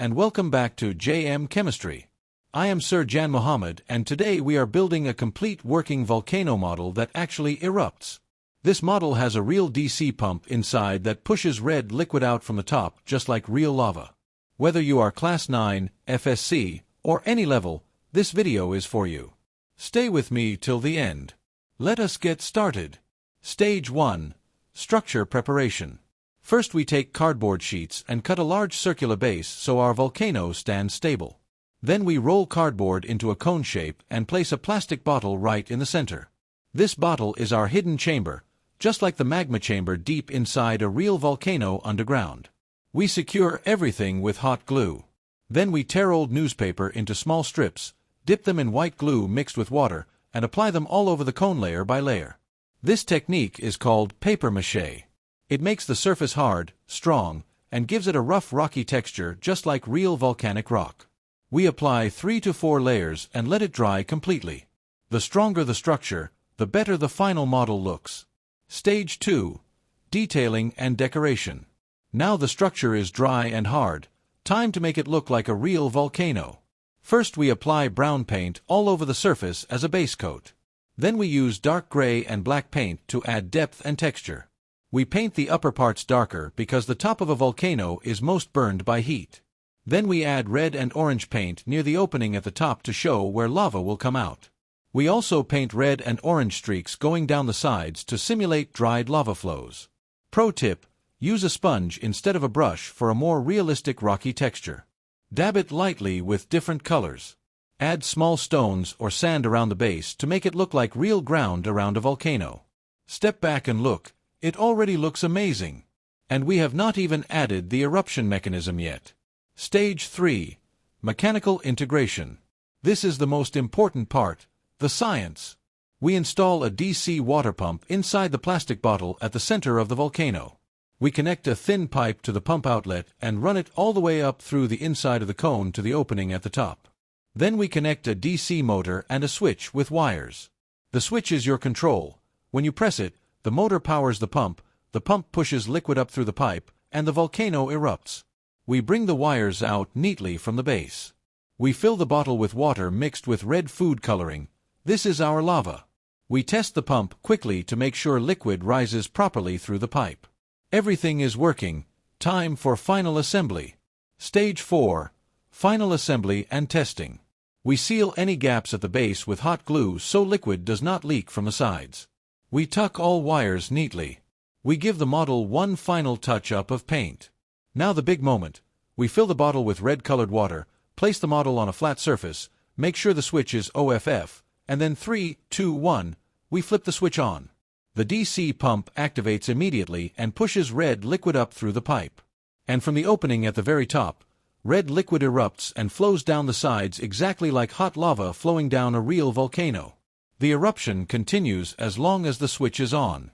and welcome back to JM Chemistry. I am Sir Jan Mohammed, and today we are building a complete working volcano model that actually erupts. This model has a real DC pump inside that pushes red liquid out from the top just like real lava. Whether you are Class 9, FSC, or any level, this video is for you. Stay with me till the end. Let us get started. Stage 1. Structure preparation. First we take cardboard sheets and cut a large circular base so our volcano stands stable. Then we roll cardboard into a cone shape and place a plastic bottle right in the center. This bottle is our hidden chamber, just like the magma chamber deep inside a real volcano underground. We secure everything with hot glue. Then we tear old newspaper into small strips, dip them in white glue mixed with water, and apply them all over the cone layer by layer. This technique is called paper mache. It makes the surface hard, strong, and gives it a rough rocky texture just like real volcanic rock. We apply 3 to 4 layers and let it dry completely. The stronger the structure, the better the final model looks. Stage 2. Detailing and decoration. Now the structure is dry and hard. Time to make it look like a real volcano. First we apply brown paint all over the surface as a base coat. Then we use dark gray and black paint to add depth and texture. We paint the upper parts darker because the top of a volcano is most burned by heat. Then we add red and orange paint near the opening at the top to show where lava will come out. We also paint red and orange streaks going down the sides to simulate dried lava flows. Pro tip: use a sponge instead of a brush for a more realistic rocky texture. Dab it lightly with different colors. Add small stones or sand around the base to make it look like real ground around a volcano. Step back and look. It already looks amazing. And we have not even added the eruption mechanism yet. Stage 3. Mechanical integration. This is the most important part, the science. We install a DC water pump inside the plastic bottle at the center of the volcano. We connect a thin pipe to the pump outlet and run it all the way up through the inside of the cone to the opening at the top. Then we connect a DC motor and a switch with wires. The switch is your control. When you press it, the motor powers the pump pushes liquid up through the pipe, and the volcano erupts. We bring the wires out neatly from the base. We fill the bottle with water mixed with red food coloring. This is our lava. We test the pump quickly to make sure liquid rises properly through the pipe. Everything is working. Time for final assembly. Stage 4. Final assembly and testing. We seal any gaps at the base with hot glue so liquid does not leak from the sides. We tuck all wires neatly. We give the model one final touch-up of paint. Now the big moment. We fill the bottle with red-colored water, place the model on a flat surface, make sure the switch is OFF, and then 3, 2, 1, we flip the switch on. The DC pump activates immediately and pushes red liquid up through the pipe. And from the opening at the very top, red liquid erupts and flows down the sides exactly like hot lava flowing down a real volcano. The eruption continues as long as the switch is on.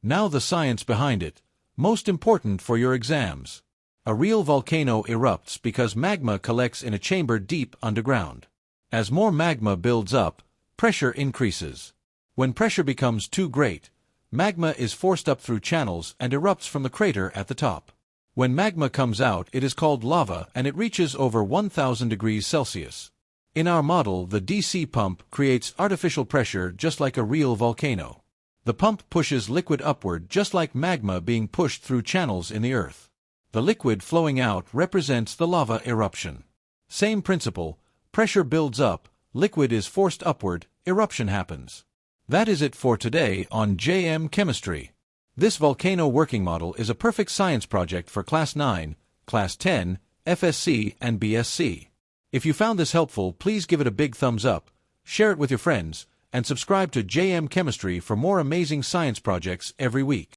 Now the science behind it, most important for your exams. A real volcano erupts because magma collects in a chamber deep underground. As more magma builds up, pressure increases. When pressure becomes too great, magma is forced up through channels and erupts from the crater at the top. When magma comes out, it is called lava and it reaches over 1000 degrees Celsius. In our model, the DC pump creates artificial pressure just like a real volcano. The pump pushes liquid upward just like magma being pushed through channels in the earth. The liquid flowing out represents the lava eruption. Same principle, pressure builds up, liquid is forced upward, eruption happens. That is it for today on JM Chemistry. This volcano working model is a perfect science project for Class 9, Class 10, FSC, and BSc. If you found this helpful, please give it a big thumbs up, share it with your friends, and subscribe to JM Chemistry for more amazing science projects every week.